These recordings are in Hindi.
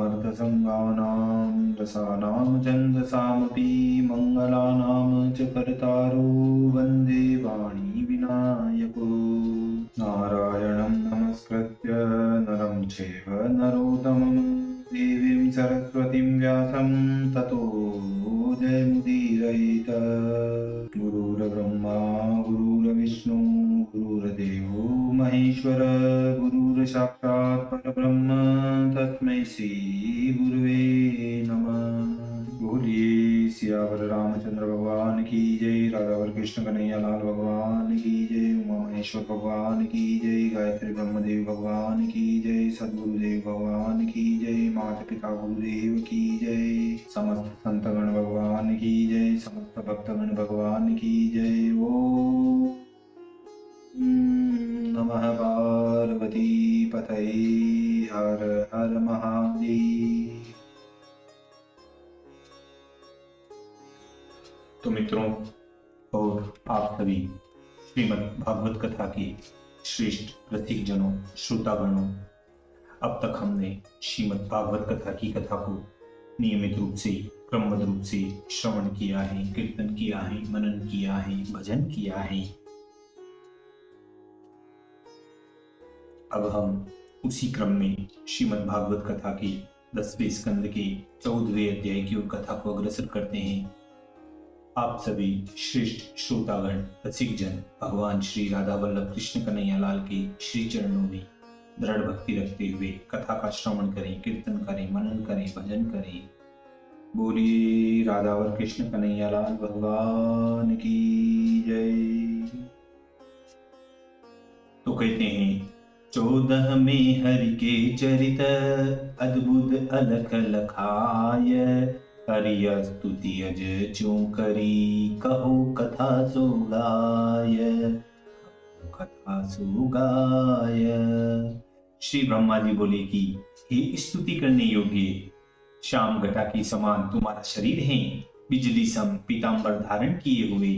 समर्थसङ्गानां रसानां छन्दसामपि मङ्गलानां च कर्तारो वन्दे वाणी विनायको। नारायणं नमस्कृत्य नरं चैव नरोत्तमं देवीं सरस्वतीं व्यासं ततो जयमुदीरयेत्। गुरुर्ब्रह्मा गुरुर्विष्णु गुरुर्देवो महेश्वर गुरुर्साक्षात् परब्रह्म तस्मै श्री गुरुवे नमः। बोलिए सियावर रामचंद्र भगवान की जय, राधावर कृष्ण कन्हैया लाल भगवान की जय, उमा महेश्वर भगवान की जय, गायत्री ब्रह्मदेव भगवान की जय, सद्गुरुदेव भगवान की जय, माता पिता गुरुदेव की जय, समस्त संतगण भगवान की जय, समस्त भक्तगण भगवान की जय। ओम नमः पार्वती पतये हर हर महादेव। तो मित्रों और आप सभी श्रीमद् भागवत कथा के श्रेष्ठ रसिक जनों, श्रोतागणों, अब तक हमने श्रीमद् भागवत कथा की कथा को नियमित रूप से क्रमबद्ध रूप से श्रवण किया है, कीर्तन किया है, मनन किया है, भजन किया है। अब हम उसी क्रम में श्रीमद् भागवत कथा के 10वें स्कंद के 14वें अध्याय की ओर कथा को अग्रसर करते हैं। आप सभी श्रेष्ठ श्रोतागण, रसिक जन भगवान श्री राधा वल्लभ कृष्ण कन्हैया लाल के श्री चरणों में दृढ़ भक्ति रखते हुए कथा का श्रवण करें, कीर्तन करें, मनन करें, भजन करें। बोलिए राधावर कृष्ण कन्हैया लाल भगवान की जय। तो कहते हैं 14 में हरि के चरित अद्भुत अलख लखाय, हरि स्तुति अज चूं करी कहो कथा सुगाय, कथा सुगाय। श्री ब्रह्मा जी बोले कि हे स्तुति करने योग्य, श्याम घटा के समान तुम्हारा शरीर है, बिजली सम पीतांबर धारण किए हुए,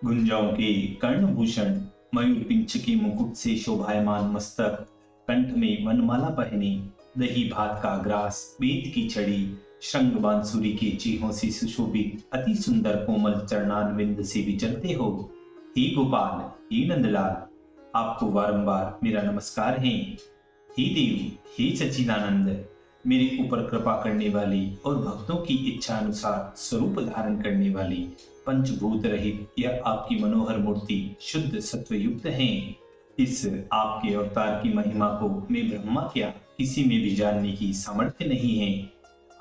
गुंजाओं के कर्णभूषण, मयूर पिंच के मुकुट से शोभायमान मस्तक, कंठ में वनमाला पहने, दही भात का ग्रास, वेद की छड़ी, श्रृंग बांसुरी के चीहों से सुशोभित अति सुंदर कोमल चरणारविंद से विचरते हो। हे गोपाल, हे नंदलाल, आपको बारंबार मेरा नमस्कार है। हे देव, हे सच्चिदानंद, मेरे ऊपर कृपा करने वाली और भक्तों की इच्छा अनुसार स्वरूप धारण करने वाली पंचभूत रहित यह आपकी मनोहर मूर्ति शुद्ध सत्व युक्त है। इस आपके अवतार की महिमा को मैं ब्रह्मा क्या किसी में भी जानने की सामर्थ्य नहीं है।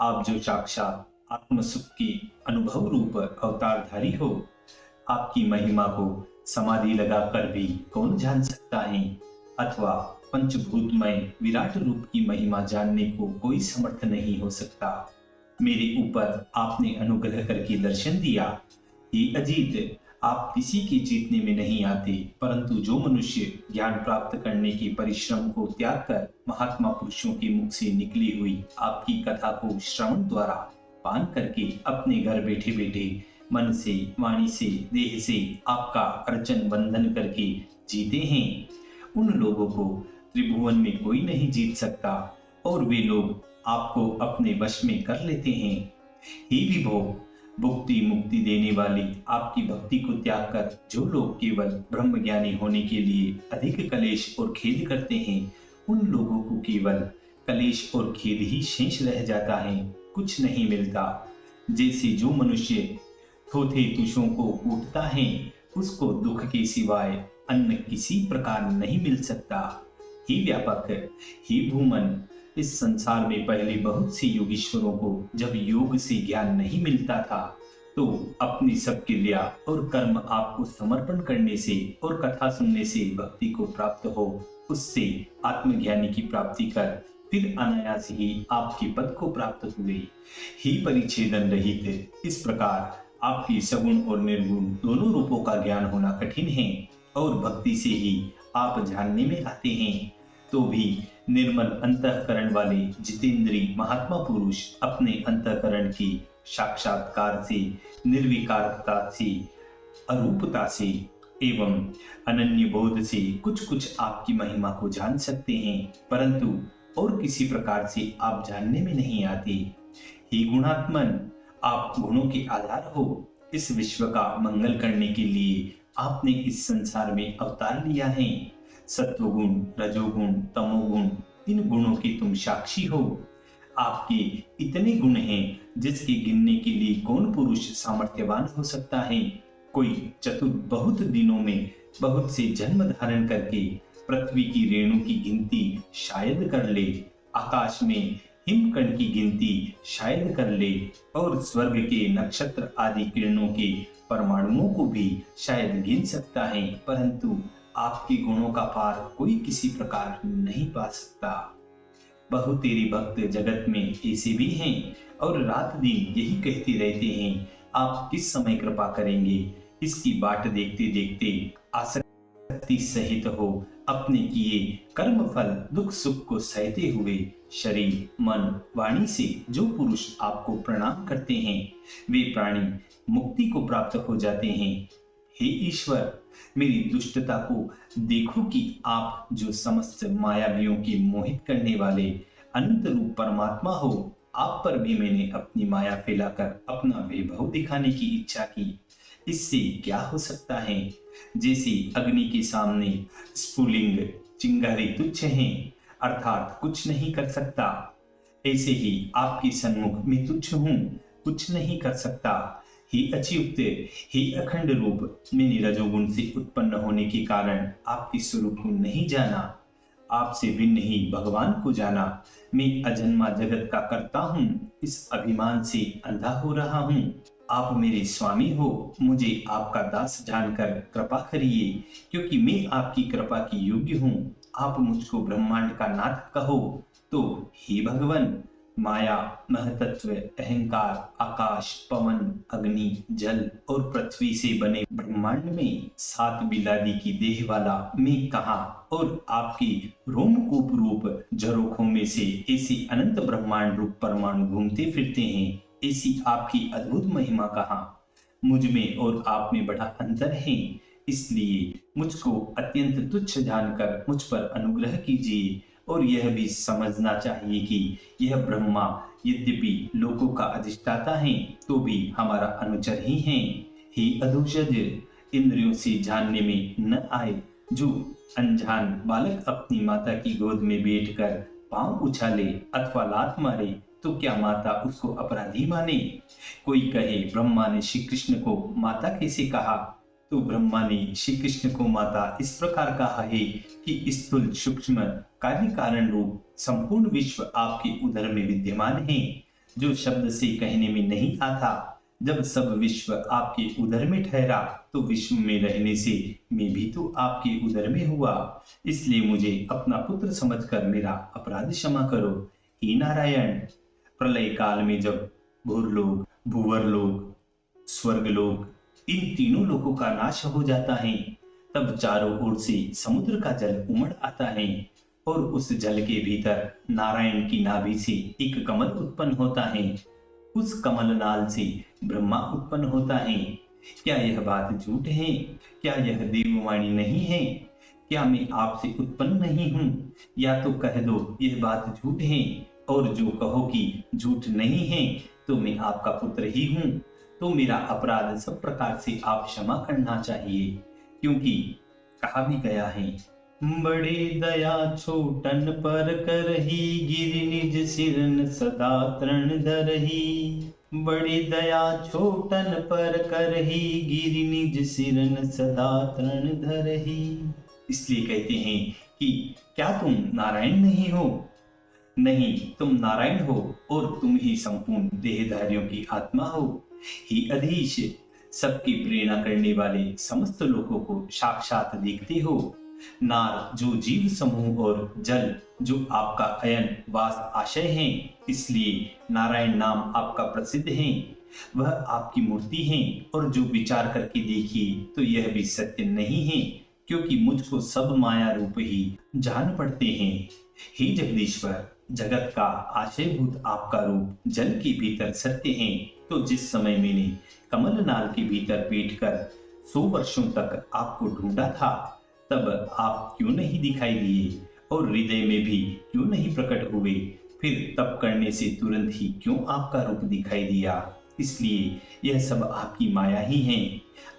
आप जो साक्षात आत्म सुख के अनुभव रूप अवतारधारी हो, आपकी महिमा को समाधि लगाकर भी कौन जान सकता है, अथवा पंचभूतमय विराट रूप की महिमा जानने को कोई समर्थ नहीं हो सकता। मेरे ऊपर आपने अनुग्रह करके दर्शन दिया। हे अजीत, आप किसी के जीतने में नहीं आते, परंतु जो मनुष्य ज्ञान प्राप्त करने के परिश्रम को त्याग कर महात्मा पुरुषों के मुख से निकली हुई आपकी कथा को श्रवण द्वारा पान करके अपने घर बैठे बैठे मन से, वाणी से, देह से आपका अर्चन बंधन करके जीते हैं, उन लोगों को त्रिभुवन में कोई नहीं जीत सकता और वे लोग आपको अपने वश में कर लेते हैं। हे विभो, भुक्ति मुक्ति देने वाली आपकी भक्ति को त्याग कर जो लोग केवल ब्रह्म ज्ञानी होने के लिए अधिक कलेश और खेद करते हैं, उन लोगों को केवल कलेश और खेद ही शेष रह जाता है, कुछ नहीं मिलता। जैसे जो मनुष्य थोथे तुषों को कूटता है, उसको दुख के सिवाय अन्न किसी प्रकार नहीं मिल सकता। हे व्यापक, हे भूमन, इस संसार में पहले बहुत से योगीश्वरों को जब योग से ज्ञान नहीं मिलता था, तो अपनी सब क्रिया और कर्म आपको समर्पण करने से और कथा सुनने से भक्ति को प्राप्त हो, उससे आत्मज्ञानी की प्राप्ति कर फिर अनायास ही आपके पद को प्राप्त हुए। ही परिच्छेदन रहित इस प्रकार आपके सगुण और निर्गुण दोनों रूपों का ज्ञान होना कठिन है और भक्ति से ही आप जानने में आते हैं। तो भी निर्मल अंतःकरण वाले जितेंद्री महात्मा पुरुष अपने अंतःकरण की साक्षात्कार से, निर्विकारता से, अरूपता से एवं अनन्य बोध से कुछ कुछ आपकी महिमा को जान सकते हैं, परंतु और किसी प्रकार से आप जानने में नहीं आते। हे गुणात्मन, आप गुणों के आधार हो। इस विश्व का मंगल करने के लिए आपने इस संसार में अवतार लिया है। सत्वगुण, रजोगुण, तमोगुण, इन गुणों के तुम साक्षी हो। आपके इतने गुण हैं जिसके गिनने के लिए कौन पुरुष सामर्थ्यवान हो सकता है। कोई चतुर बहुत दिनों में बहुत से जन्म धारण करके पृथ्वी की रेणु की गिनती शायद कर ले, आकाश में हिमकण की गिनती शायद कर ले, और स्वर्ग के नक्षत्र आदि किरणों के परमाणुओं को भी शायद गिन सकता है, परंतु आपके गुणों का पार कोई किसी प्रकार नहीं पा सकता। बहुत तेरे भक्त जगत में ऐसे भी हैं और रात दिन यही कहते रहते हैं, आप किस समय कृपा करेंगे। इसकी बाट देखते देखते आसक्ति सहित हो अपने किए कर्म फल दुख सुख को सहते हुए शरीर, मन, वाणी से जो पुरुष आपको प्रणाम करते हैं, वे प्राणी मुक्ति को प्राप्त हो जाते हैं। हे ईश्वर, मेरी दुष्टता को देखो कि आप जो समस्त मायावियों के मोहित करने वाले अनंत रूप परमात्मा हो, आप पर भी मैंने अपनी माया फैलाकर अपना वैभव दिखाने की इच्छा की। इससे क्या हो सकता है। जैसे अग्नि के सामने स्फुलिंग चिंगारी तुच्छ हैं, अर्थात कुछ नहीं कर सकता, ऐसे ही आपके सन्मुख मैं तुच्छ हूँ, कुछ नहीं कर सकता। हे अच्युत, हे अखंड रूप, मैंने रजोगुण से उत्पन्न होने के कारण आपके स्वरूप को नहीं जाना, आपसे भिन्न ही भगवान को जाना। मैं अजन्मा जगत का कर्ता हूँ, इस अभिमान से अंधा हो रहा हूँ। आप मेरे स्वामी हो, मुझे आपका दास जानकर कृपा करिए, क्योंकि मैं आपकी कृपा की योग्य हूँ। आप मुझको ब्रह्मांड का नाथ कहो। तो हे भगवान, माया, महतत्व, अहंकार, आकाश, पवन, अग्नि, जल और पृथ्वी से बने ब्रह्मांड में 7 बिलादी की देह वाला मैं कहाँ, और आपकी रोमकूप रूप झरोखों में से ऐसे अनंत ब्रह्मांड रूप परमाणु घूमते फिरते हैं, ऐसी आपकी अद्भुत महिमा कहाँ। मुझ में और आप में बड़ा अंतर है, इसलिए मुझको अत्यंत तुच्छ जानकर मुझ पर अनुग्रह कीजिए। और यह भी समझना चाहिए कि यह ब्रह्मा यद्यपि लोकों का अधिष्ठाता है, तो भी हमारा अनुचर ही है। हे अधोषज, इंद्रियों से जानने में न आए, जो अनजान बालक अपनी माता की गोद में बैठकर पांव उछाले अथवा लात मारे, तो क्या माता उसको अपराधी माने। कोई कहे ब्रह्मा ने श्री कृष्ण को माता कैसे कहा, तो ब्रह्मा ने श्री कृष्ण को माता इस प्रकार कहा है कि स्थूल सूक्ष्म कार्य कारण रूप संपूर्ण विश्व आपके उदर में विद्यमान है, जो शब्द से कहने में नहीं आता। जब सब विश्व आपके उदर में ठहरा, तो विश्व में रहने से मैं भी तो आपके उदर में हुआ, इसलिए मुझे अपना पुत्र समझकर मेरा अपराध क्षमा करो। हे नारायण, प्रलय काल में जब भूरलोक, भूवरलोक, स्वर्गलोक, इन तीनों लोकों का नाश हो जाता है, तब चारों ओर से समुद्र का जल उमड़ आता है, और उस जल के भीतर नारायण की नाभि से एक कमल उत्पन्न होता है। उस कमल नाल से ब्रह्मा उत्पन्न होता है। क्या यह बात झूठ है? क्या यह देववाणी नहीं है? क्या मैं आपसे उत्पन्न नहीं हूँ? या तो कह दो यह बात झूठ है, और जो कहो कि झूठ नहीं है, तो मैं आपका पुत्र ही हूँ। तो मेरा अपराध सब प्रकार से आप क्षमा करना चाहिए, क्योंकि कहा भी गया है, बड़े दया छोटन पर करही, गिरि निज सिरन सदा तरण धरही। बड़ी दया छोटन पर करही, गिरि निज सिरन सदा तरण धरही। इसलिए कहते हैं कि क्या तुम नारायण नहीं हो? नहीं, तुम नारायण हो, और तुम ही संपूर्ण देहधारियों की आत्मा हो। हे अधीश, सबकी प्रेरणा करने वाले समस्त लोगों को साक्षात देखते हो। नार जो जीव समूह, और जल जो आपका अयन वास आशय है, इसलिए नारायण नाम आपका प्रसिद्ध है। वह आपकी मूर्ति है, और जो विचार करके देखिए तो यह भी सत्य नहीं है, क्योंकि मुझको सब माया रूप ही जान पड़ते हैं। हे जगदीश्वर, जगत का आशयभूत आपका रूप जल के भीतर सत्य है। तो जिस समय मैंने कमल नाल के भीतर बैठकर 100 वर्षों तक आपको ढूंढा था, तब आप क्यों नहीं दिखाई दिए? और हृदय में भी क्यों नहीं प्रकट हुए? फिर तप करने से तुरंत ही क्यों आपका रूप दिखाई दिया? इसलिए यह सब आपकी माया ही है।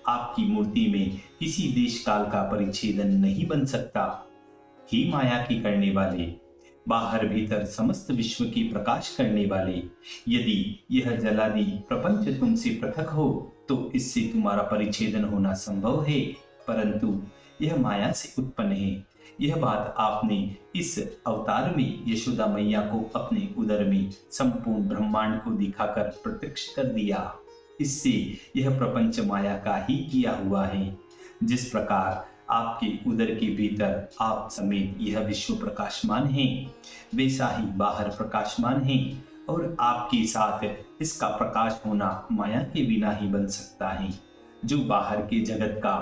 आपकी मूर्ति में किसी देश काल का परिच्छेदन नहीं बन सकता। ही माया की करने वाले, बाहर भीतर समस्त विश्व की प्रकाश करने वाले, यदि यह जलादि प्रपंच तुमसे पृथक हो तो इससे तुम्हारा परिच्छेदन होना संभव है, परंतु यह माया से उत्पन्न है। यह बात आपने इस अवतार में यशोदा मैया को अपने उदर में संपूर्ण ब्रह्मांड को दिखाकर प्रत्यक्ष कर दिया। इससे यह प्रपंच माया का ही किया हुआ है। जिस प्रकार आपके उदर के भीतर आप समेत यह विश्व प्रकाशमान है, वैसा ही बाहर प्रकाशमान है, और आपके साथ इसका प्रकाश होना माया के बिना ही बन सकता है। जो बाहर के जगत का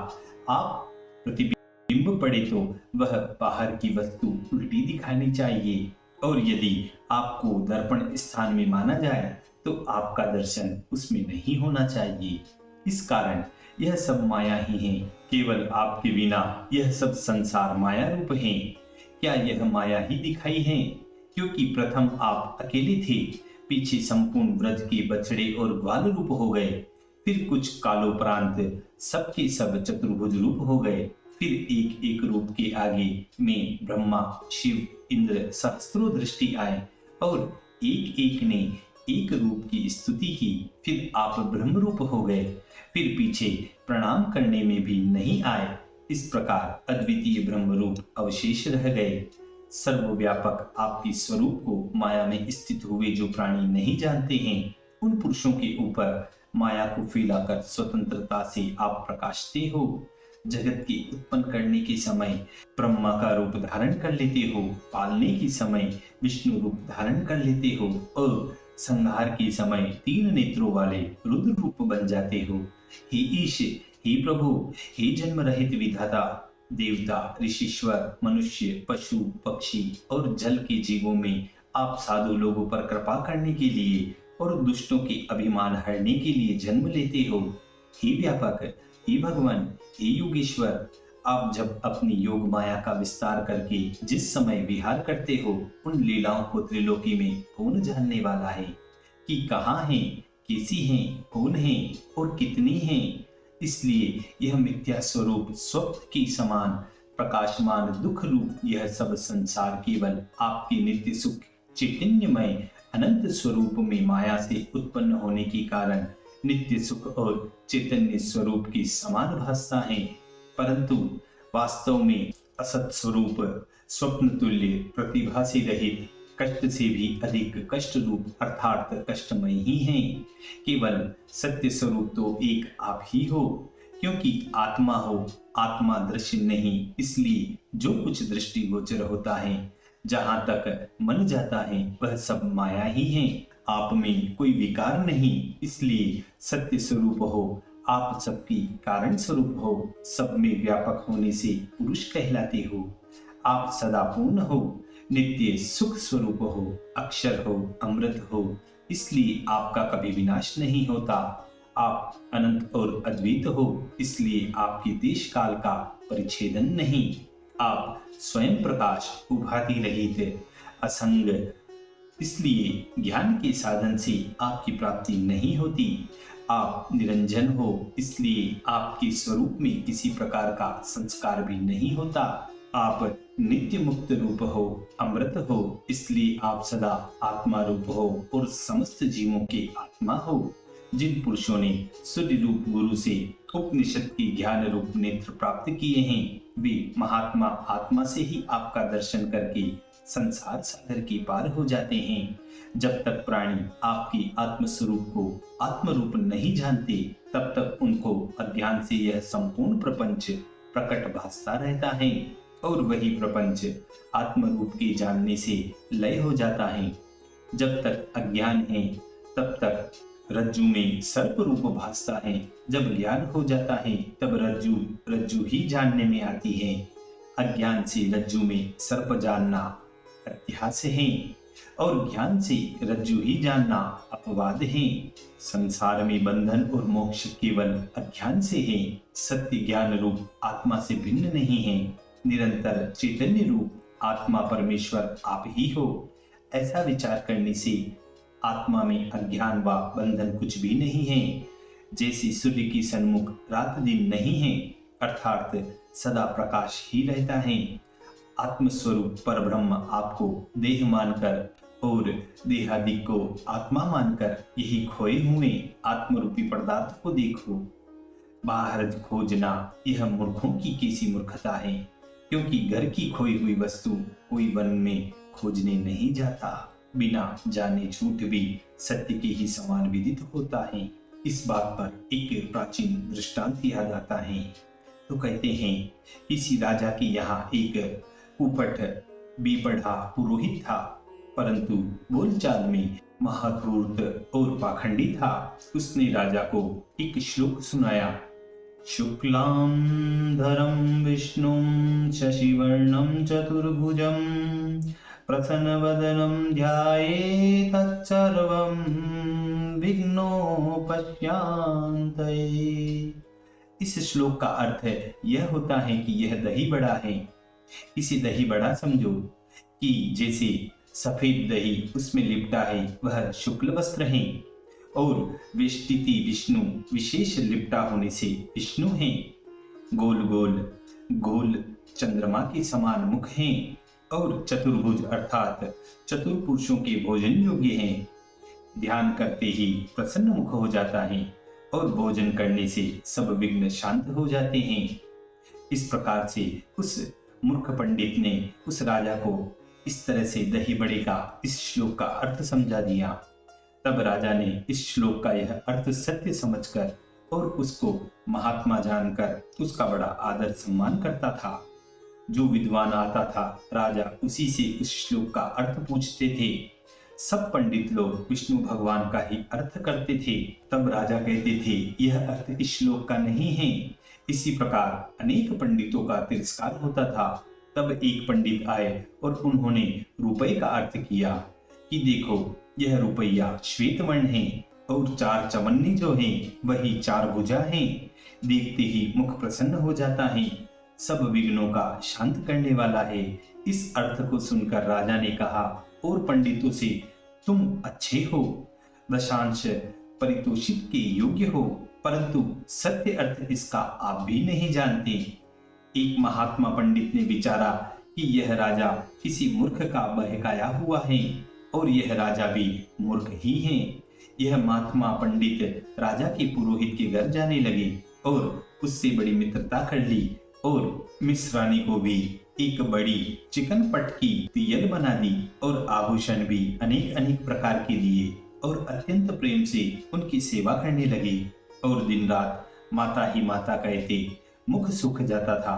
आप प्रतिबिंब पड़े तो वह बाहर की वस्तु उल्टी दिखानी चाहिए, और यदि आपको दर्पण स्थान में माना जाए तो आपका दर्शन उसमें नहीं होना चाहिए। इस कारण यह सब माया ही है। केवल आपके बिना यह सब संसार माया रूप है। क्या यह माया ही दिखाई है? क्योंकि प्रथम आप अकेले थे, पीछे संपूर्ण व्रज के बछड़े और ग्वाल रूप हो गए, फिर कुछ कालोपरांत सबके सब चतुर्भुज रूप हो गए, फिर एक एक रूप के आगे में ब्रह्मा, शिव, इंद्र सहस्त्रों दृष्टि आए और एक एक ने एक रूप की स्तुति की। फिर आप ब्रह्म रूप हो गए, फिर पीछे प्रणाम करने में भी नहीं आए। इस प्रकार अद्वितीय ब्रह्म रूप अवशेष रह गए। सर्वव्यापक आपके स्वरूप को माया में स्थित हुए जो प्राणी नहीं जानते हैं, उन पुरुषों के ऊपर माया को फैलाकर स्वतंत्रता से आप प्रकाशते हो। जगत के उत्पन्न करने के समय ब्रह्मा का रूप धारण कर लेते हो, पालने के समय विष्णु रूप धारण कर लेते हो, और संहार के समय 3 नेत्रों वाले रुद्र रूप बन जाते हो। हे ईश, हे प्रभु, हे जन्म रहित विधाता, देवता, ऋषिश्वर, मनुष्य, पशु, पक्षी और जल के जीवों में आप साधु लोगों पर कृपा करने के लिए और दुष्टों के अभिमान हरने के लिए जन्म लेते हो। हे व्यापक, हे भगवान, हे योगेश्वर, आप जब अपनी योग माया का विस्तार करके जिस समय विहार करते हो, उन लीलाओं को त्रिलोकी में कौन जानने वाला है कि कहाँ हैं, कैसी हैं, कौन हैं और कितनी हैं। इसलिए यह मिथ्या स्वरूप स्वप्न के समान प्रकाशमान दुख रूप यह सब संसार केवल आपके नित्य सुख चैतन्यमय अनंत स्वरूप में माया से उत्पन्न होने के कारण नित्य सुख और चैतन्य स्वरूप के समान भासता है, परंतु वास्तव में असत स्वरूप स्वप्न तुल्य प्रतिभा से रहित कष्ट से भी अधिक कष्ट रूप अर्थात कष्टमय ही है। केवल सत्य स्वरूप तो एक आप ही हो, क्योंकि आत्मा हो, आत्मा दृश्य नहीं, इसलिए जो कुछ दृष्टि गोचर होता है, जहाँ तक मन जाता है, वह सब माया ही है। आप में कोई विकार नहीं, इसलिए सत्य स्वरूप हो, आप सबकी कारण स्वरूप हो, सब में व्यापक होने से पुरुष कहलाते हो। आप सदा पूर्ण हो, नित्य सुख स्वरूप हो, अक्षर हो, अमृत हो, इसलिए आपका कभी विनाश नहीं होता। आप अनंत और अद्वैत हो, इसलिए आपके देश काल का परिच्छेदन नहीं। आप स्वयं प्रकाश, उभाति रहित, असंग, इसलिए ज्ञान के साधन से आपकी प्राप्ति नहीं होती। आप निरंजन हो, इसलिए आपके स्वरूप में किसी प्रकार का संस्कार भी नहीं होता। आप नित्य मुक्त रूप हो, अमृत हो, इसलिए आप सदा आत्मा रूप हो और समस्त जीवों के आत्मा हो। जिन पुरुषों ने सूर्य रूप गुरु से उपनिषद के ज्ञान रूप नेत्र प्राप्त किए हैं, वे महात्मा आत्मा से ही आपका दर्शन करके संसार सागर के पार हो जाते हैं। जब तक प्राणी आपकी आत्मस्वरूप को आत्मरूप नहीं जानते, तब तक उनको अज्ञान से यह संपूर्ण प्रपंच प्रकट भासता रहता है, और वही प्रपंच आत्मरूप के जानने से लय हो जाता है। जब तक अज्ञान है, तब तक रज्जु में सर्प रूप भासता है। जब ज्ञान हो जाता है, तब रज्जु रज्जु ही जानने में आती है। अज्ञान से रज्जु में सर्प जानना अध्यास है, और ज्ञान से रज्जु ही जानना अपवाद है। संसार में बंधन और मोक्ष केवल अज्ञान से है। सत्य ज्ञान रूप आत्मा से भिन्न नहीं है। निरंतर चैतन्य रूप आत्मा परमेश्वर आप ही हो। ऐसा विचार करने से आत्मा में अज्ञान व बंधन कुछ भी नहीं है। जैसे सूर्य के सन्मुख रात दिन नहीं है, अर्थात सदा प्रकाश ही रहता है। आत्मस्वरूप परब्रह्म आपको देह मानकर और देहादि को आत्मा मानकर यही खोए हुए आत्मरूपी पदार्थ को देखो। बाहर खोजना यह मूर्खों की कैसी मूर्खता है, क्योंकि घर की खोई हुई वस्तु कोई वन में खोजने नहीं जाता। बिना जाने झूठ भी सत्य के ही समान विदित होता है। इस बात पर एक प्राचीन दृष्टांत याद आता है। तो कहते हैं, किसी राजा के यहाँ एक उपट बेपढ़ा पुरोहित था, परंतु बोलचाल में महाधूर्त और पाखंडी था। उसने राजा को एक श्लोक सुनाया। शुक्लां धरं विष्णुं शशिवर्णं चतुर्भुजं प्रसन्नवदनं ध्यायेत् तत्सर्वं विघ्नोपशान्तये। इस श्लोक का अर्थ यह होता है कि यह दही बड़ा है। इसे दही बड़ा समझो कि जैसे सफेद दही उसमें लिपटा है वह शुक्ल वस्त्र है, और वेष्टिति विष्णु विशेष लिपटा होने से विष्णु है। गोल गोल चंद्रमा के समान मुख हैं और चतुर्भुज अर्थात चतुर पुरुषों के भोजन योग्य हैं। ध्यान करते ही प्रसन्न मुख हो जाता है और भोजन करने से सब विघ्न शांत हो जाते हैं। इस प्रकार से उस मूर्ख पंडित ने उस राजा को इस तरह से दही बड़े का इस श्लोक का अर्थ समझा दिया। तब राजा ने इस श्लोक का यह अर्थ सत्य समझकर और उसको महात्मा जानकर उसका बड़ा आदर सम्मान करता था। जो विद्वान आता था राजा उसी से उस श्लोक का अर्थ पूछते थे। सब पंडित लोग विष्णु भगवान का ही अर्थ करते थे। तब राजा कहते थे, यह अर्थ इस श्लोक का नहीं है। इसी प्रकार अनेक पंडितों का तिरस्कार होता था। तब एक पंडित आए और उन्होंने रुपए का अर्थ किया कि देखो, यह रुपया श्वेत वर्ण है और 4 चवन्नी जो हैं वही 4 भुजा हैं। देखते ही मुख प्रसन्न हो जाता है, सब विघ्नों का शांत करने वाला है। इस अर्थ को सुनकर राजा ने कहा और पंडितों से, तुम अच्छे हो, दशांश परितोषित के योग्य हो, परंतु सत्य अर्थ इसका आप भी नहीं जानते। एक महात्मा पंडित ने विचारा कि यह राजा किसी मूर्ख का बहकाया हुआ है और यह राजा भी मूर्ख ही है। यह महात्मा पंडित राजा के पुरोहित के घर जाने लगे और उससे बड़ी मित्रता कर ली और मिश्रानी को भी एक बड़ी चिकन पट की तियल बना दी और आभूषण भी अनेक अनेक प्रकार के दिए और अत्यंत प्रेम से उनकी सेवा करने लगे। और दिन रात माता ही माता कहते मुख सूख जाता था।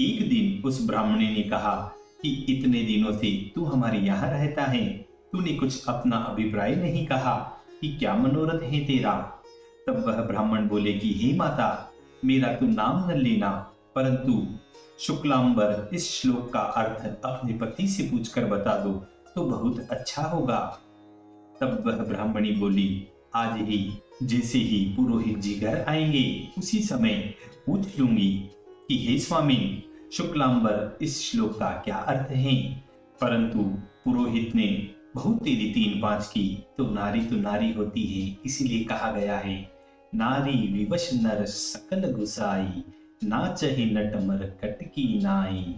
एक दिन उस ब्राह्मणी ने कहा कि इतने दिनों से तू हमारे यहाँ रहता है, तूने कुछ अपना अभिप्राय नहीं कहा कि क्या मनोरथ है तेरा। तब वह ब्राह्मण बोले कि हे माता, मेरा तू नाम न लेना, परंतु शुक्लांबर इस श्लोक का अर्थ अपने पति से पूछकर बता दो तो बहुत अच्छा होगा। तब वह ब्राह्मणी बोली, आज ही जैसे ही पुरोहित जी घर आएंगे उसी समय पूछ लूंगी कि हे स्वामी, शुक्लांबर इस श्लोक का क्या अर्थ है। परंतु पुरोहित ने बहुत तेरी 3-5 की, तो नारी होती है, इसीलिए कहा गया है, नारी विवश नर सकल गुसाई, नाचहि नटमर कटकी नाई।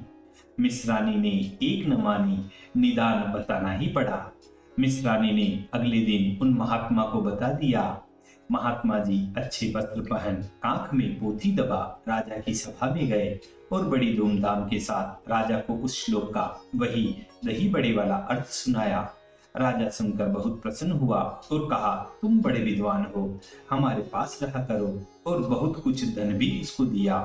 मिश्रानी ने एक न मानी, निदान बताना ही पड़ा। मिश्रानी ने अगले दिन उन महात्मा को बता दिया। महात्मा जी अच्छे वस्त्र पहन, आंख में पोथी दबा राजा की सभा में गए और बड़ी धूमधाम के साथ राजा को उस श्लोक का वही दही बड़े वाला अर्थ सुनाया। राजा सुनकर बहुत प्रसन्न हुआ और कहा, तुम बड़े विद्वान हो, हमारे पास रहा करो, और बहुत कुछ धन भी उसको दिया।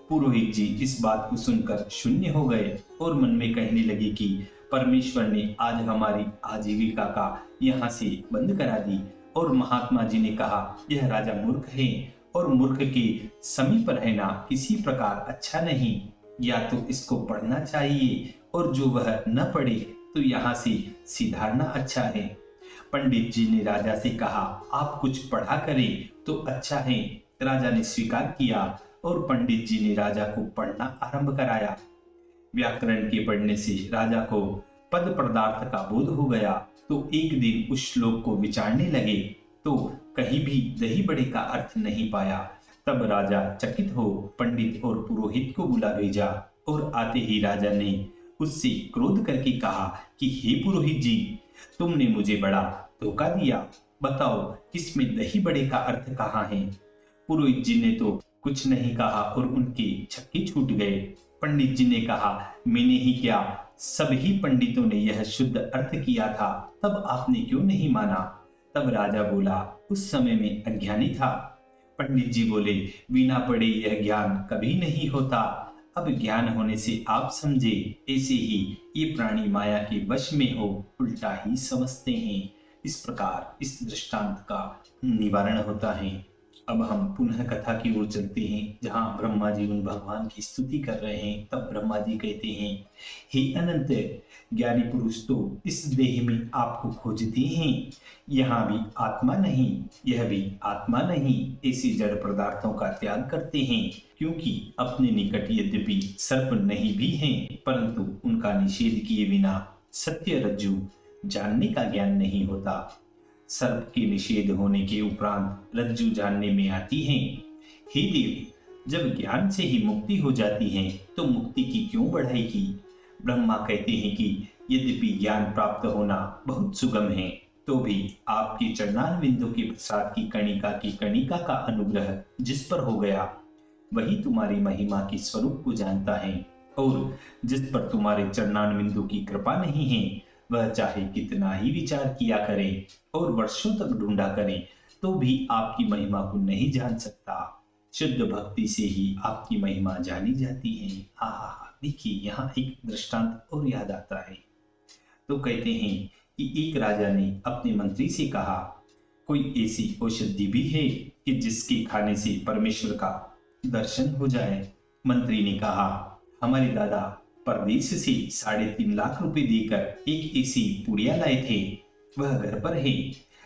पुरोहित जी इस बात को सुनकर शून्य हो गए और मन में कहने लगे कि परमेश्वर ने आज हमारी आजीविका का यहाँ से बंद करा दी। और महात्मा जी ने कहा, यह राजा मूर्ख है और मूर्ख के समीप रहना किसी प्रकार अच्छा नहीं, या तो इसको पढ़ना चाहिए और जो वह न पढ़े तो यहाँ से सिधारना अच्छा है। पंडित जी ने राजा से कहा, आप कुछ पढ़ा करें तो अच्छा है। राजा ने स्वीकार किया और पंडित जी ने राजा को पढ़ना आरंभ कराया। व्याकरण के पढ़ने से राजा को पद पदार्थ का बोध हो गया, तो एक दिन उस श्लोक को विचारने लगे तो कहीं भी दही बड़े का अर्थ नहीं पाया। तब राजा चकित हो पंडित और पुरोहित को बुला भेजा और आते ही राजा ने उससे क्रोध करके कहा कि हे पुरोहित जी, तुमने मुझे बड़ा धोखा दिया, बताओ इसमें दही बड़े का अर्थ कहाँ है। पुरोहित जी ने तो कुछ नहीं कहा और उनके छक्के छूट गए। पंडित जी ने कहा, मैंने ही क्या, सभी पंडितों ने यह शुद्ध अर्थ किया था, तब आपने क्यों नहीं माना। तब राजा बोला, उस समय में अज्ञानी था। पंडित जी बोले, बिना पढ़े यह ज्ञान कभी नहीं होता, अब ज्ञान होने से आप समझे। ऐसे ही ये प्राणी माया के वश में हो उल्टा ही समझते हैं। इस प्रकार इस दृष्टांत का निवारण होता है। अब हम पुनः कथा की ओर चलते हैं, जहां ब्रह्मा जी उन भगवान की स्तुति कर रहे हैं। तब ब्रह्मा जी कहते हैं, हे अनंत ज्ञानी पुरुष, तो इस देह में आपको खोजते हैं, यहाँ भी आत्मा नहीं, यह भी आत्मा नहीं, ऐसी जड़ पदार्थों का त्याग करते हैं, क्योंकि अपने निकट यद्यपि सर्प नहीं भी हैं, परंतु उनका निषेध किए बिना सत्य रज्जु जानने का ज्ञान नहीं होता। सर्प के निषेध होने के उपरांत रज्जु जानने में आती है। हे देव, जब ज्ञान से ही मुक्ति हो जाती है तो मुक्ति की क्यों बढ़ाई की। ब्रह्मा कहते हैं कि यद्यपि ज्ञान प्राप्त होना बहुत सुगम है, तो भी आपके चरणारविंदों के प्रसाद की कणिका का अनुग्रह जिस पर हो गया, वही तुम्हारी महिमा के स्वरूप को जानता है, और जिस पर तुम्हारे चरणारविंदों की कृपा नहीं है, वह चाहे कितना ही विचार किया करे और वर्षों तक ढूंढा करे, तो भी आपकी महिमा को नहीं जान सकता। शुद्ध भक्ति से ही आपकी महिमा जानी जाती है। देखिए, यहाँ एक दृष्टांत और याद आता है। तो कहते हैं कि एक राजा ने अपने मंत्री से कहा, कोई ऐसी औषधि भी है कि जिसके खाने से परमेश्वर का दर्शन हो जाए। मंत्री ने कहा, हमारे दादा परदेश से 3.5 लाख रुपए देकर एक ऐसी पुड़िया लाए थे, वह घर पर है।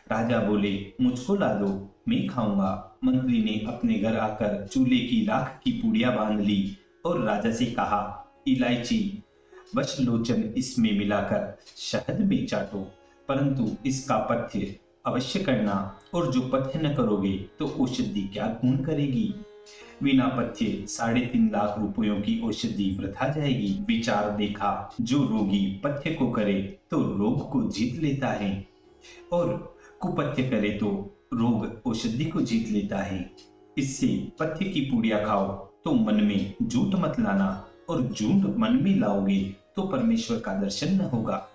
राजा बोले, मुझको ला दो, मैं खाऊंगा। मंत्री ने अपने घर आकर चूल्हे की राख की पुड़िया बांध ली और राजा से कहा, इलायची वशलोचन इसमें मिलाकर शहद में चाटो, परंतु इसका पथ्य अवश्य करना, और जो पथ्य न करोगे तो औषधि क्या गुण करेगी। बिना पथ्य 3.5 लाख रुपयों की औषधि वृथा जाएगी। विचार देखा, जो रोगी पथ्य को करे तो रोग को जीत लेता है, और कुपथ्य करे तो रोग औषधि को जीत लेता है। इससे पथ्य की पूड़िया खाओ तो मन में झूठ मत लाना, और झूठ मन में लाओगे तो परमेश्वर का दर्शन न होगा।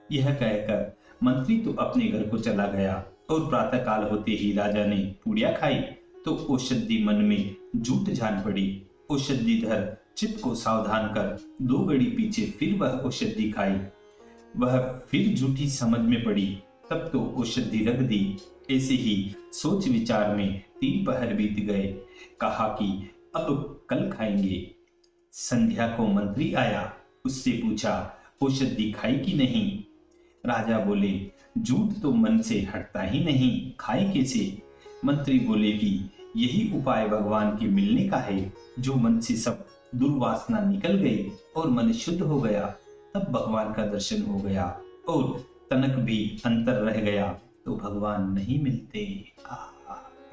यह कहकर मंत्री तो अपने घर को चला गया, और प्रातः काल होते ही राजा ने पूड़िया खाई तो औषधि मन में झूठ जान पड़ी। औषधिधर चित्त को सावधान कर 2 घड़ी पीछे फिर वह औषधि खाई, वह फिर झूठी समझ में पड़ी, तब तो औषधि रख दी। ऐसे ही सोच विचार में 3 पहर बीत गए। कहा कि अब कल खाएंगे। संध्या को मंत्री आया, उससे पूछा, औषधि खाई कि नहीं। राजा बोले, झूठ तो मन से हटता ही नहीं, खाए कैसे। मंत्री बोले कि यही उपाय भगवान के मिलने का है। जो मन से सब दुर्वासना निकल गई और मन शुद्ध हो गया, तब भगवान का दर्शन हो गया, और तनक भी अंतर रह गया तो भगवान नहीं मिलते।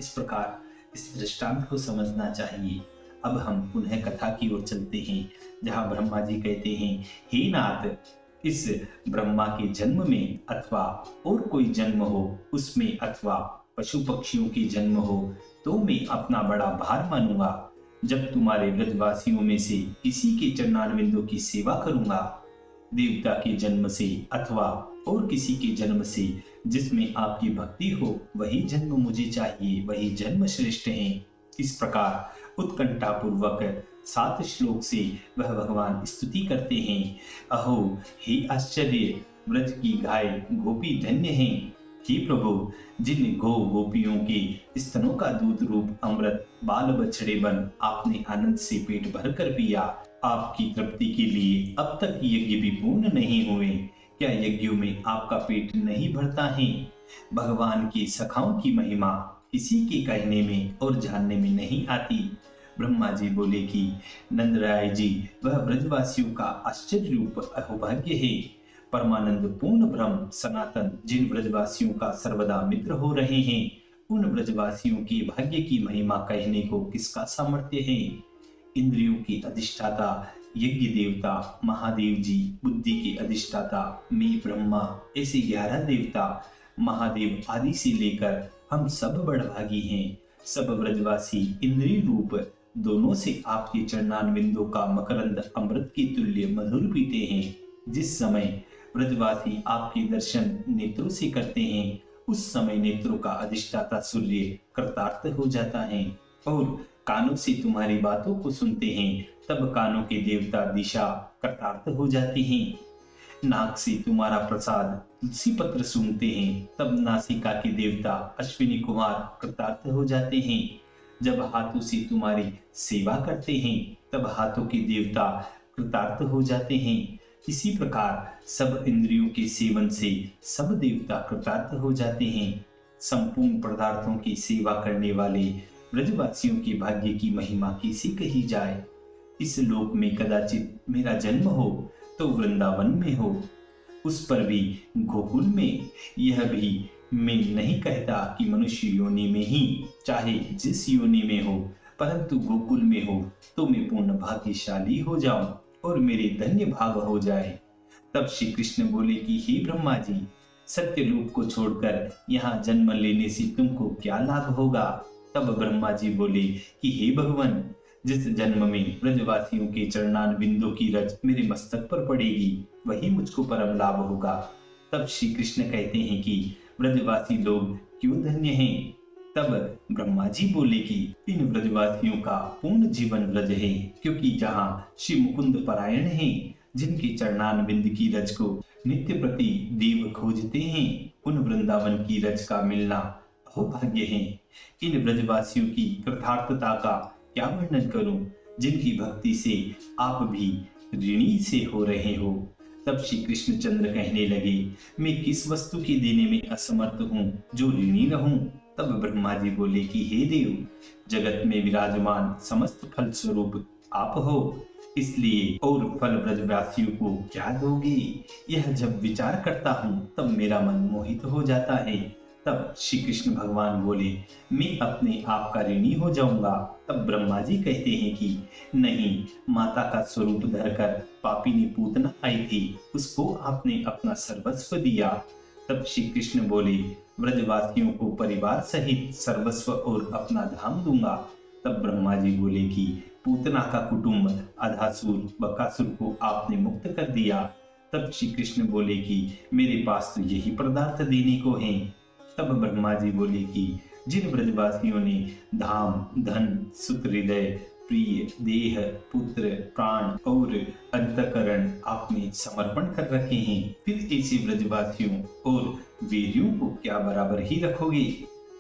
इस प्रकार इस दृष्टांत को समझना चाहिए। अब हम पुनः कथा की ओर चलते हैं, जहाँ ब्रह्मा जी कहते हैं, हे नाथ, इस ब्रह्मा के जन्म में अथवा और कोई जन्म हो उसमें, अथवा पशु पक्षियों के जन्म हो, तो मैं अपना बड़ा भार मानूंगा जब तुम्हारे ब्रजवासियों में से किसी के चरणारविंदों की सेवा करूंगा। देवता के जन्म से अथवा और किसी के जन्म से जिसमें आपकी भक्ति हो, वही जन्म मुझे चाहिए, वही जन्म श्रेष्ठ है। इस प्रकार उत्कंठा पूर्वक 7 श्लोक से वह भगवान स्तुति करते हैं। अहो हे आश्चर्य, व्रज की गाय गोपी धन्य है। हे प्रभु, जिन गो गोपियों के स्तनों का दूध रूप अमृत बाल बछड़े बन आपने आनंद से पेट भर कर पिया, आपकी तृप्ति के लिए अब तक यज्ञ भी पूर्ण नहीं हुए, क्या यज्ञों में आपका पेट नहीं भरता है। भगवान की सखाओं की महिमा किसी के कहने में और जानने में नहीं आती। ब्रह्मा जी बोले कि नंदराय जी, वह ब्रजवासियों का आश्चर्य रूप अहोभाग्य है। परमानंद पूर्ण ब्रह्म सनातन जिन ब्रजवासियों का सर्वदा मित्र हो रहे हैं, उन ब्रजवासियों के भाग्य की महिमा कहने को किसका सामर्थ्य है। इंद्रियों के अधिष्ठाता यज्ञ देवता महादेव जी, बुद्धि के अधिष्ठाता मैं ब्रह्मा, ऐसे 11 देवता महादेव आदि से लेकर हम सब बड़भागी हैं। सब ब्रजवासी इंद्रिय रूप दोनों से आपके चरणारविंदों का मकरंद अमृत के तुल्य मधुर पीते हैं। जिस समय ब्रजवासी आपके दर्शन नेत्रों से करते हैं, उस समय नेत्रों का अधिष्ठाता सूर्य कृतार्थ हो जाता है, और कानों से तुम्हारी बातों को सुनते हैं, तब कानों के देवता दिशा कृतार्थ हो जाते हैं। नाक से तुम्हारा प्रसाद तुलसी पत्र सूंघते हैं, तब नासिका के देवता अश्विनी कुमार कृतार्थ हो जाते हैं। जब हाथों से तुम्हारी सेवा करते हैं, तब हाथों के देवता कृतार्थ हो जाते हैं। इसी प्रकार सब इंद्रियों के सेवन से सब देवता कृतार्थ हो जाते हैं। संपूर्ण पदार्थों की सेवा करने वाले ब्रजवासियों के भाग्य की महिमा कैसी कही जाए। इस लोक में कदाचित मेरा जन्म हो तो वृंदावन में हो, उस पर भी गोकुल में। यह भी मैं नहीं कहता कि मनुष्य योनि में ही, चाहे जिस योनि में हो, परंतु गोकुल में हो तो मैं पूर्ण भाग्यशाली हो जाऊं और मेरे धन्य भाग हो जाए। तब श्री कृष्ण बोले कि हे ब्रह्मा जी, सत्यलोक को छोड़कर यहाँ जन्म लेने से तुमको क्या लाभ होगा। तब ब्रह्मा जी बोले कि हे भगवान, जिस जन्म में ब्रजवासियों के चरणान बिंदु की रज मेरे मस्तक पर पड़ेगी, वही मुझको परम लाभ होगा। तब श्री कृष्ण कहते हैं कि ब्रजवासी लोग क्यों धन्य हैं। तब ब्रह्मा जी बोले कि इन ब्रजवासियों का पूर्ण जीवन ब्रज है, क्योंकि जहाँ श्री मुकुंद परायण हैं, जिनके चरणान बिंद की रज को नित्य प्रति देव खोजते हैं, उन वृंदावन की रज का मिलना अहोभाग्य है। इन ब्रजवासियों की कृतार्थता का क्या वर्णन करूं, जिनकी भक्ति से आप भी ऋणी से हो रहे हो। तब श्री कृष्णचंद्र कहने लगे, मैं किस वस्तु के देने में असमर्थ हूँ जो ऋणी रहूं। तब ब्रह्मा जी बोले कि हे देव, जगत में विराजमान समस्त फल स्वरूप आप हो, इसलिए और फल ब्रजवासियों को क्या दोगे, यह जब विचार करता हूँ तब मेरा मन मोहित हो जाता है। तब श्री कृष्ण भगवान बोले, मैं अपने आप का ऋणी हो जाऊंगा। तब ब्रह्मा जी कहते हैं कि नहीं, माता का स्वरूप धरकर पापिनी पूतना आई थी, उसको आपने अपना सर्वस्व दिया। तब श्री कृष्ण बोले, ब्रजवासियों को परिवार सहित सर्वस्व और अपना धाम दूंगा। तब ब्रह्मा जी बोले कि पूतना का कुटुंब अधासुर बकासुर को आपने मुक्त कर दिया। तब श्री कृष्ण बोले कि मेरे पास तो यही पदार्थ देने को है। तब ब्रह्मा जी बोले कि जिन ब्रजवासियों ने धाम धन सुत हृदय प्रिय देह पुत्र प्राण और अंतकरण आप में समर्पण कर रखे हैं, फिर ऐसे ब्रजवासियों और वीरियों को क्या बराबर ही रखोगे।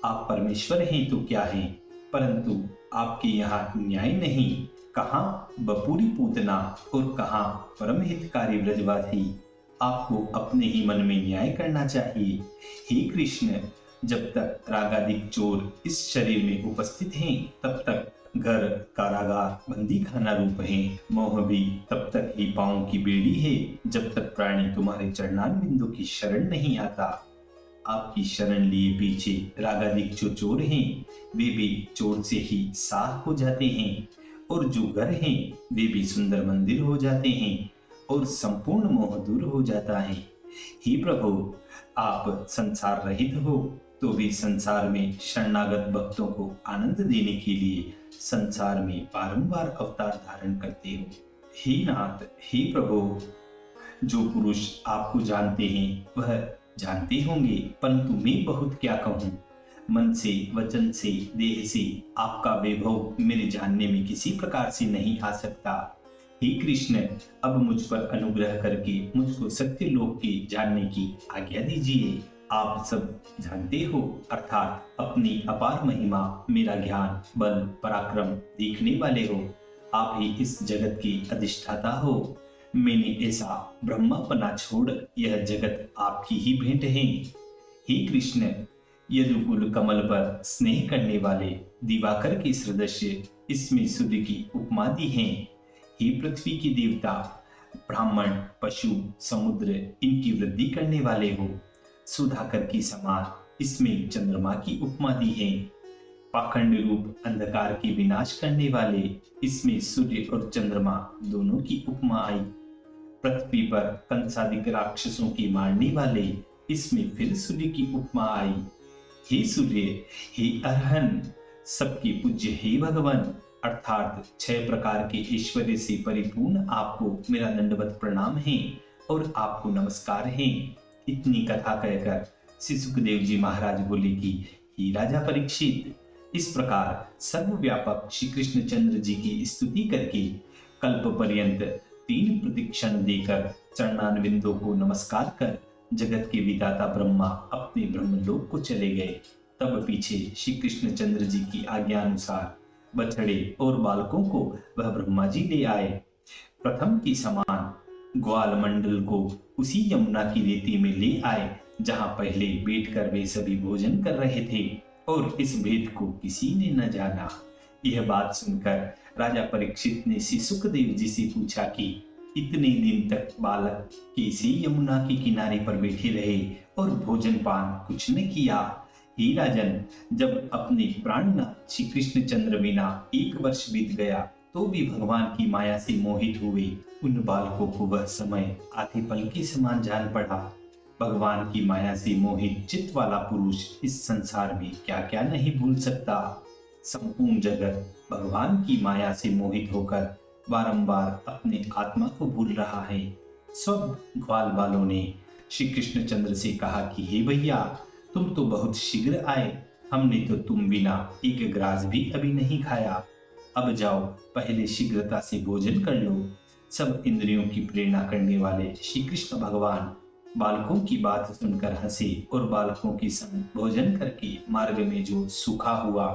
आप परमेश्वर हैं तो क्या हैं, परंतु आपके यहाँ न्याय नहीं। कहाँ बपूरी पूतना और कहाँ परम हितकारी ब्रजवासी। आपको अपने ही मन में न्याय करना चाहिए। हे कृष्ण, जब तक रागादिक चोर इस शरीर में उपस्थित हैं, तब तक घर कारागार बंदी खाना रूप है। मोह भी तब तक ही पांव की बेड़ी है, जब तक प्राणी तुम्हारे चरणान बिंदु की शरण नहीं आता। आपकी शरण लिए पीछे रागादिक जो चोर हैं, वे भी चोर से ही साफ हो जाते हैं, और जो घर हैं वे भी सुंदर मंदिर हो जाते हैं, और संपूर्ण मोह दूर हो जाता है। हे प्रभु, आप संसार रहित हो तो भी संसार में शरणागत भक्तों को आनंद देने के लिए संसार में बारंबार अवतार धारण करते हो। हे नाथ, हे प्रभु, जो पुरुष आपको जानते हैं वह जानते होंगे, परंतु मैं बहुत क्या कहूँ। मन से वचन से देह से आपका वैभव मेरे जानने में किसी प्रकार से नहीं आ सकता। हे कृष्ण, अब मुझ पर अनुग्रह करके मुझको सत्य लोक के जानने की आज्ञा दीजिए। आप सब जानते हो, अर्थात अपनी अपार महिमा, मेरा ज्ञान बल पराक्रम देखने वाले हो। आप ही इस जगत के अधिष्ठाता हो। मैंने ऐसा ब्रह्मापना छोड़ यह जगत आपकी ही भेंट है। हे कृष्ण, यदुकुल कमल पर स्नेह करने वाले दिवाकर के सदस्य इसमें सूर्य की उपमा दी है। हे पृथ्वी के देवता, ब्राह्मण, पशु, समुद्र इनकी वृद्धि करने वाले हो। सुधाकर की समान इसमें चंद्रमा की उपमा दी है। पाखंड रूप अंधकार के विनाश करने वाले इसमें सूर्य और चंद्रमा दोनों की उपमा आई। पृथ्वी पर कंसादिक राक्षसों की मारने वाले इसमें फिर सूर्य की उपमा आई। हे सूर्य, हे अरहन, सबके पूज्य हे भगवान, अर्थात 6 प्रकार के ऐश्वर्य से परिपूर्ण आपको मेरा दंडवत प्रणाम है और आपको नमस्कार है। इतनी कथा कहकर श्री सुखदेव जी महाराज बोले कि हे राजा परीक्षित, इस प्रकार सर्वव्यापक श्री कृष्णचंद्र जी की स्तुति करके कल्प पर्यंत 3 प्रतिक्षण देकर चरणारविंदों को नमस्कार कर जगत के विधाता ब्रह्मा अपने ब्रह्मलोक को चले गए। तब पीछे श्री कृष्णचंद्र जी की आज्ञा अनुसार बछड़े और बालकों को वह ब्रह्मा जी ले आए। प्रथम की समान ग्वाल मंडल को उसी यमुना की रेती में ले आए जहां पहले बैठकर वे सभी भोजन कर रहे थे, और इस भेद को किसी ने न जाना। यह बात सुनकर राजा परीक्षित ने श्री सुखदेव जी से पूछा कि इतने दिन तक बालक कैसे यमुना के किनारे पर बैठे रहे और भोजन पान कुछ न किया। हे राजन, जब अपने प्राणनाथ श्री कृष्णचंद्र बिना 1 वर्ष बीत गया तो भी भगवान की माया से मोहित हुए उन बालकों को वह समय आधे पल के समान जान पड़ा। भगवान की माया से मोहित चित्त वाला पुरुष इस संसार में क्या क्या नहीं भूल सकता। संपूर्ण जगत भगवान की माया से मोहित होकर बारंबार अपने आत्मा को भूल रहा है। सब ग्वाल बालों ने श्री कृष्णचंद्र से कहा कि हे भैया, तुम तो बहुत शीघ्र आए, हमने तो तुम बिना 1 ग्रास भी अभी नहीं खाया। अब जाओ, पहले शीघ्रता से भोजन कर लो। सब इंद्रियों की प्रेरणा करने वाले श्री कृष्ण भगवान बालकों की बात सुनकर हंसे और बालकों के संग भोजन करके मार्ग में जो सूखा हुआ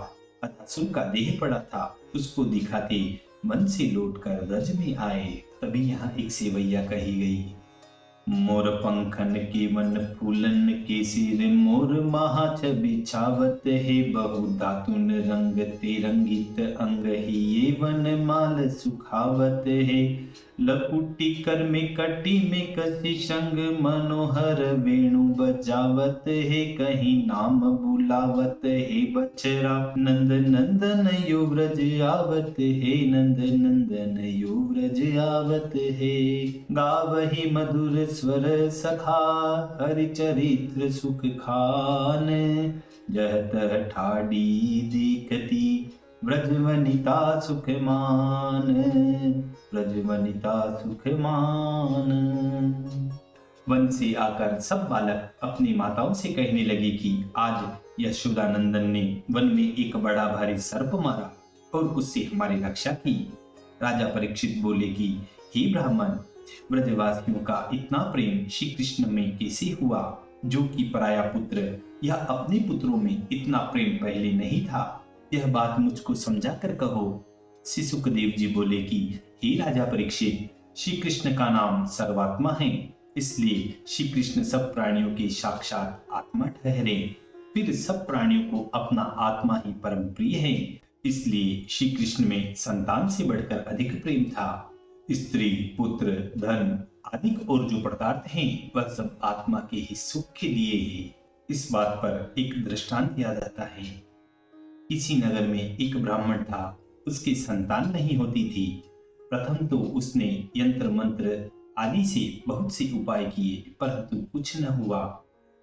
अतासुर का देह पड़ा था उसको दिखाते मन से लौटकर रज में आए। तभी यहाँ एक सेवैया कही गई। मोर पंखन के मन फूलन के सिर मोर महा छवि छावत है, बहु धातुन रंग ते रंगित अंग ही ये वन माल सुखावत है। लकुटी कर में कटी में कसी संग मनोहर वेणु बजावत है, कहीं नाम बुलावत है बछरा नंद नंदन यो व्रज आवत है, नंद नंदन यो व्रज आवत है। गावहि मधुर स्वर सखा हरि चरित्र सुख खान, जह तह ठाडी देखती व्रजवनिता सुख मान, व्रजवनिता सुख मान। वन से आकर सब बालक अपनी माताओं से कहने लगे कि आज यशोदानंदन ने वन में एक बड़ा भारी सर्प मारा और उससे हमारी रक्षा की। राजा परीक्षित बोले कि हे ब्राह्मण, ब्रजवासियों का इतना प्रेम श्री कृष्ण में कैसे हुआ, जो कि पराया पुत्र या अपने पुत्रों में इतना प्रेम पहले नहीं था। यह बात मुझको समझा कर कहो। श्री सुखदेव जी बोले कि हे राजा परीक्षित, श्री कृष्ण का नाम सर्वात्मा है, इसलिए श्री कृष्ण सब प्राणियों के साक्षात आत्मा ठहरे। फिर सब प्राणियों को अपना आत्मा ही परम प्रिय है, इसलिए श्री कृष्ण में संतान से बढ़कर अधिक प्रेम था। स्त्री, पुत्र, धन आदि और जो पदार्थ हैं वह सब आत्मा के ही सुख के लिए है। इस बात पर एक दृष्टांत याद आता है। किसी नगर में एक ब्राह्मण था, उसकी संतान नहीं होती थी। प्रथम तो उसने यंत्र मंत्र आदि से बहुत से उपाय किए, परंतु कुछ न हुआ।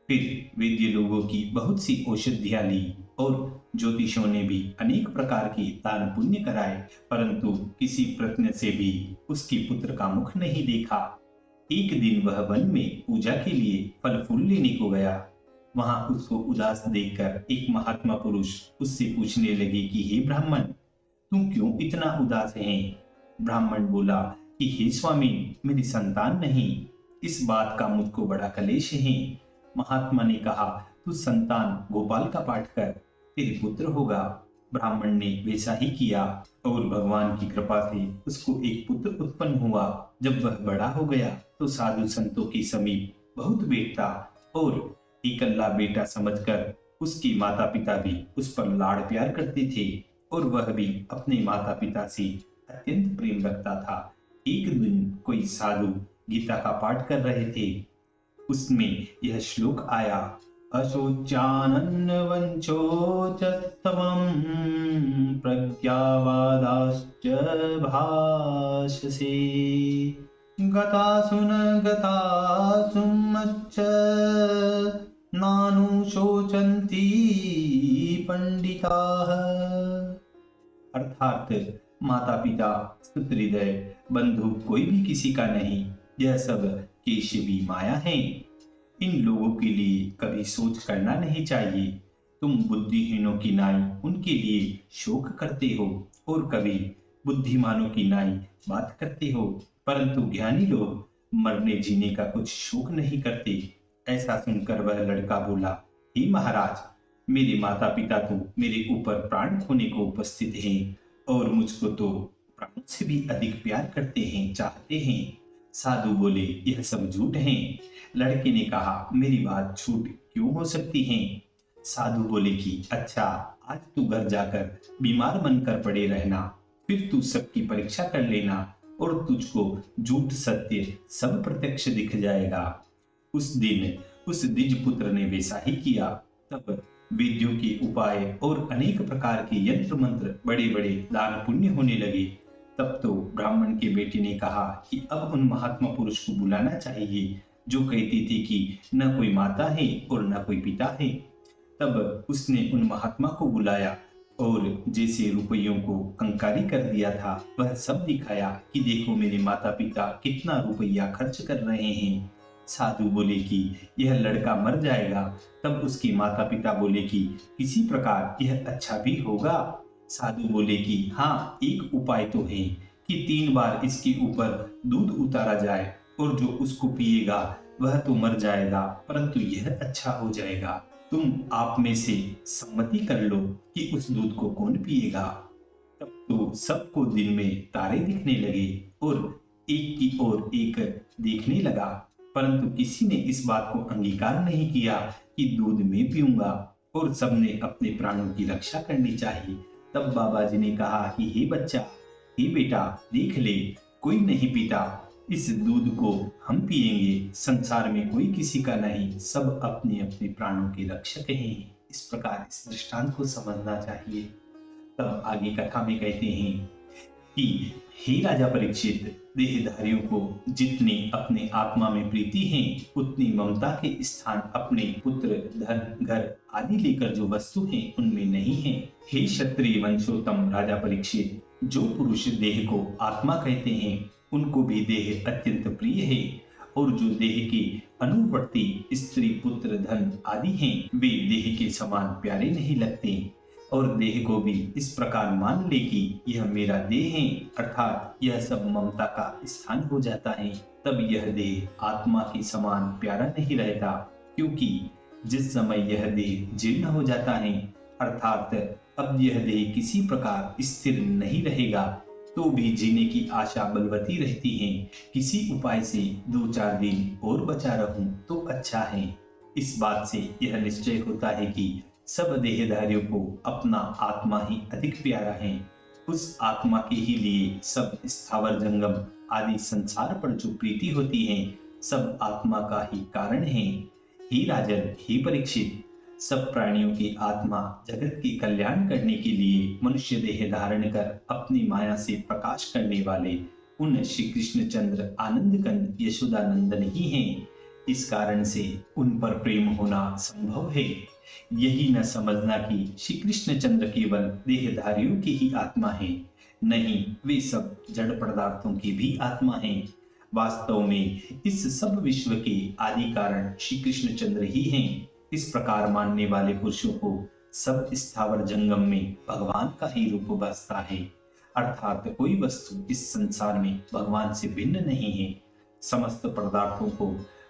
फिर वैद्य लोगों की बहुत सी औषधियां ली और ज्योतिषों ने भी अनेक प्रकार के दान पुण्य कराए, परंतु किसी प्रयत्न से भी उसके पुत्र का मुख नहीं देखा। एक दिन वह वन में पूजा के लिए फल फूल लेने को गया। वहां उसको उदास देखकर एक महात्मा पुरुष उससे पूछने लगे कि हे ब्राह्मण, तुम क्यों इतना उदास है? ब्राह्मण बोला कि हे स्वामी, मेरी संतान नहीं, इस बात का मुझको बड़ा कलेश है। महात्मा ने कहा, तू संतान गोपाल का पाठ कर, तेरे पुत्र होगा। ब्राह्मण ने वैसा ही किया और भगवान की कृपा से उसको एक पुत्र उत्पन्न हुआ। जब वह बड़ा हो गया तो साधु संतों के समीप बहुत बैठता और इकल्ला बेटा समझकर उसके माता पिता भी उस पर लाड़ प्यार करते थे। और वह भी अपने माता पिता से अत्यंत प्रेम रखता था। एक दिन कोई साधु गीता का पाठ कर रहे थे। उसमें यह श्लोक आया, अशोच्यानन्न वंचोचस्तमं प्रज्ञावादाश्च भाषसे गतासु न गतासुमश्च नानुशोचन्ति पंडिताः। अर्थात माता पिता, सुहृदय, बंधु कोई भी किसी का नहीं, यह सब केशवी माया है। इन लोगों के लिए कभी सोच करना नहीं चाहिए। तुम बुद्धिहीनों की नाई उनके लिए शोक करते हो और कभी बुद्धिमानों की नाई बात करते हो, परंतु ज्ञानी लोग मरने जीने का कुछ शोक नहीं करते। ऐसा सुनकर वह लड़का बोला, हे महाराज, मेरे माता पिता तो मेरे ऊपर प्राण खोने को उपस्थित हैं और मुझको तो प्राणों से भी अधिक प्यार करते हैं, चाहते हैं। साधु बोले, यह सब झूठ है। लड़के ने कहा, मेरी बात झूठ क्यों हो सकती है? साधु बोले कि अच्छा, आज तू घर जाकर बीमार बनकर पड़े रहना, फिर तू सबकी परीक्षा कर लेना और तुझको झूठ सत्य सब प्रत्यक्ष दिख जाएगा। उस दिन उस द्विज पुत्र ने वैसा ही किया। तब वेद्यों के उपाय और अनेक प्रकार के यंत्र मंत्र, बड़े बड़े दान पुण्य होने लगे। तब तो ब्राह्मण के बेटे ने कहा कि अब उन महात्मा पुरुष को बुलाना चाहिए जो कहते थे कि न कोई माता है और न कोई पिता है। तब उसने उन महात्मा को बुलाया और जैसे रुपयों को कंकारी कर दिया था, वह सब दिखाया कि देखो मेरे माता पिता कितना रुपया खर्च कर रहे हैं। साधु बोले कि यह लड़का मर जाएगा। तब उसके माता पिता बोले कि किसी प्रकार यह अच्छा भी होगा। साधु बोले कि हाँ, एक उपाय तो है कि 3 बार इसके ऊपर दूध उतारा जाए और जो उसको पिएगा वह तो मर जाएगा, परंतु यह अच्छा हो जाएगा। तुम आप में से सम्मति कर लो कि उस दूध को कौन पिएगा। तब तो सबको दिन में तारे दिखने लगे और एक की ओर एक देखने लगा, परंतु किसी ने इस बात को अंगीकार नहीं किया कि दूध मैं पीऊंगा और सबने अपने प्राणों की रक्षा करनी चाहिए। तब बाबा जी ने कहा कि हे बच्चा, हे बेटा, देख ले, कोई नहीं पीता, इस दूध को हम पिएंगे। संसार में कोई किसी का नहीं, सब अपने अपने प्राणों के रक्षक हैं। इस प्रकार इस दृष्टांत को समझना चाहिए। तब आगे कथा में कहते हैं कि हे राजा परीक्षित, देहधारियों को जितनी अपने आत्मा में प्रीति है, उतनी ममता के स्थान अपने पुत्र, धन, घर आदि लेकर जो वस्तु है उनमें नहीं है। हे क्षत्रिय वंशोत्तम राजा परीक्षित, जो पुरुष देह को आत्मा कहते हैं उनको भी देह अत्यंत प्रिय है, और जो देह के अनुवर्ती स्त्री, पुत्र, धन आदि हैं, वे देह के समान प्यारे नहीं लगते। और देह को भी इस प्रकार मान ले कि यह मेरा देह है, अर्थात यह सब ममता का स्थान हो जाता है, तब यह देह आत्मा के समान प्यारा नहीं रहता। क्योंकि जिस समय यह देह जीर्ण हो जाता है, अर्थात अब यह देह किसी प्रकार स्थिर नहीं रहेगा, तो भी जीने की आशा बलवती रहती है। किसी उपाय से 2-4 दिन और बचा रहूं तो अच्छा है। इस बात से यह निश्चय होता है कि सब देहधारियों को अपना आत्मा ही अधिक प्यारा है। उस आत्मा के ही लिए सब स्थावर जंगम आदि संसार पर जो प्रीति होती है, सब आत्मा का ही कारण है। हे राजन, हे परीक्षित, सब प्राणियों की आत्मा जगत के कल्याण करने के लिए मनुष्य देह धारण कर अपनी माया से प्रकाश करने वाले उन श्री कृष्ण चंद्र आनंद कंद यशोदानंदन ही हैं। इस कारण से उन पर प्रेम होना संभव है। यही न समझना कि श्री कृष्ण चंद्र केवल देहधारियों की ही आत्मा है, नहीं, वे सब जड़ पदार्थों की भी आत्मा हैं। वास्तव में इस सब विश्व के आदि कारण श्री कृष्ण चंद्र ही हैं। इस प्रकार मानने वाले पुरुषों को सब स्थावर जंगम में भगवान का ही रूप बसता है, अर्थात कोई वस्तु इस संसार में भगवान से भिन्न नहीं है। समस्त पदार्थों को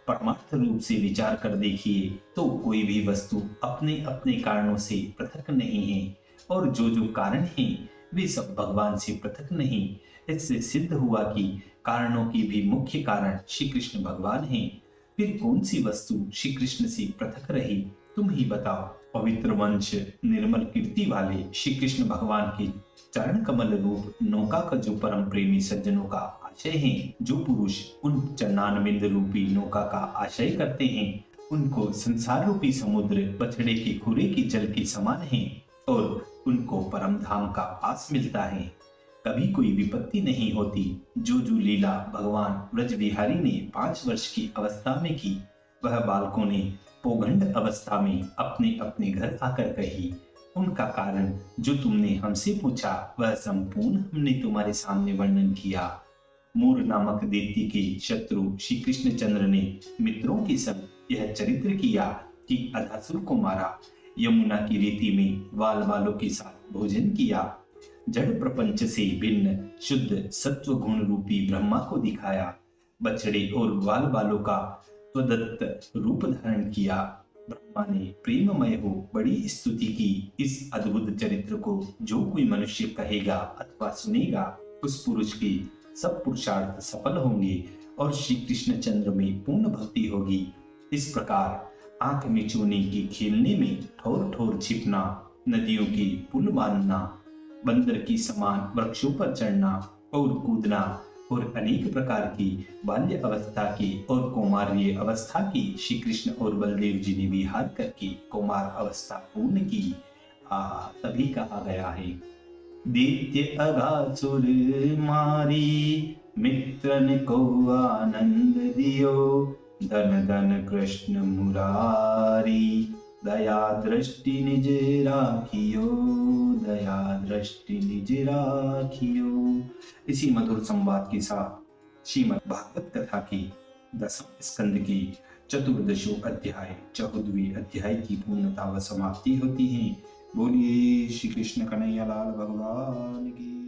परमार्थ रूप से विचार कर देखिए तो कोई भी वस्तु अपने अपने कारणों से पृथक नहीं है, और जो जो कारण हैं वे सब भगवान से पृथक नहीं। इससे सिद्ध हुआ कि कारणों की भी मुख्य कारण श्री कृष्ण भगवान हैं। फिर कौन सी वस्तु श्री कृष्ण से पृथक रही, तुम ही बताओ। पवित्र वंश निर्मल कीर्ति वाले श्री कृष्ण भगवान के चरण कमल रूप नौका का जो परम प्रेमी सज्जनों का आशय है, जो पुरुष उन चरणानविंद रूपी नौका का आशय करते हैं, उनको संसार रूपी समुद्र बछड़े के खुरे के जल के समान है और उनको परम धाम का पास मिलता है। कभी कोई विपत्ति नहीं होती। जो जो लीला भगवान ब्रज बिहारी ने 5 वर्ष की अवस्था में की, वह बालकों ने पौगंड अवस्था में अपने अपने घर आकर कही। उनका कारण जो तुमने हमसे पूछा, वह संपूर्ण हमने तुम्हारे सामने वर्णन किया। मूर नामक दैत्य के शत्रु श्री कृष्णचंद्र ने मित्रों के संग यह चरित्र किया कि अधासुर को मारा, यमुना की रेती में वाल वालों के साथ भोजन किया, जड़ प्रपंच से भिन्न शुद्ध सत्व गुण रूपी ब्रह्मा को दिखाया, बछड़े और वाल वालों का स्वदत्त रूप धारण किया। ब्रह्मा ने प्रेममय हो बड़ी स्तुति की। इस अद्भुत चरित्र को जो कोई मनुष्य कहेगा अथवा सुनेगा, उस पुरुष के सब पुरुषार्थ सफल होंगे और श्री कृष्णचंद्र में पूर्ण भक्ति होगी। इस प्रकार आंख में चूने के खेलने में ठोर ठोर छिपना, नदियों के पुल बांधना, बंदर की समान वृक्षों पर चढ़ना और कूदना और अनेक प्रकार की बाल्य अवस्था की और कौमार्य अवस्था की श्री कृष्ण और बलदेव जी ने विहार करके कौमार अवस्था पूर्ण की। तभी कहा गया है, दैत्य अगासुर मारी, मित्रन को आनंद दियो, धन धन कृष्ण मुरारी, दया दृष्टि निज राखियो, दया दृष्टि निज राखियो। इसी मधुर संवाद के साथ श्रीमद् भागवत कथा की 10वें स्कंद की चतुर्दशों अध्याय 14वें अध्याय की पूर्णता व समाप्ति होती है। बोलिए श्री कृष्ण कन्हैया लाल भगवान की।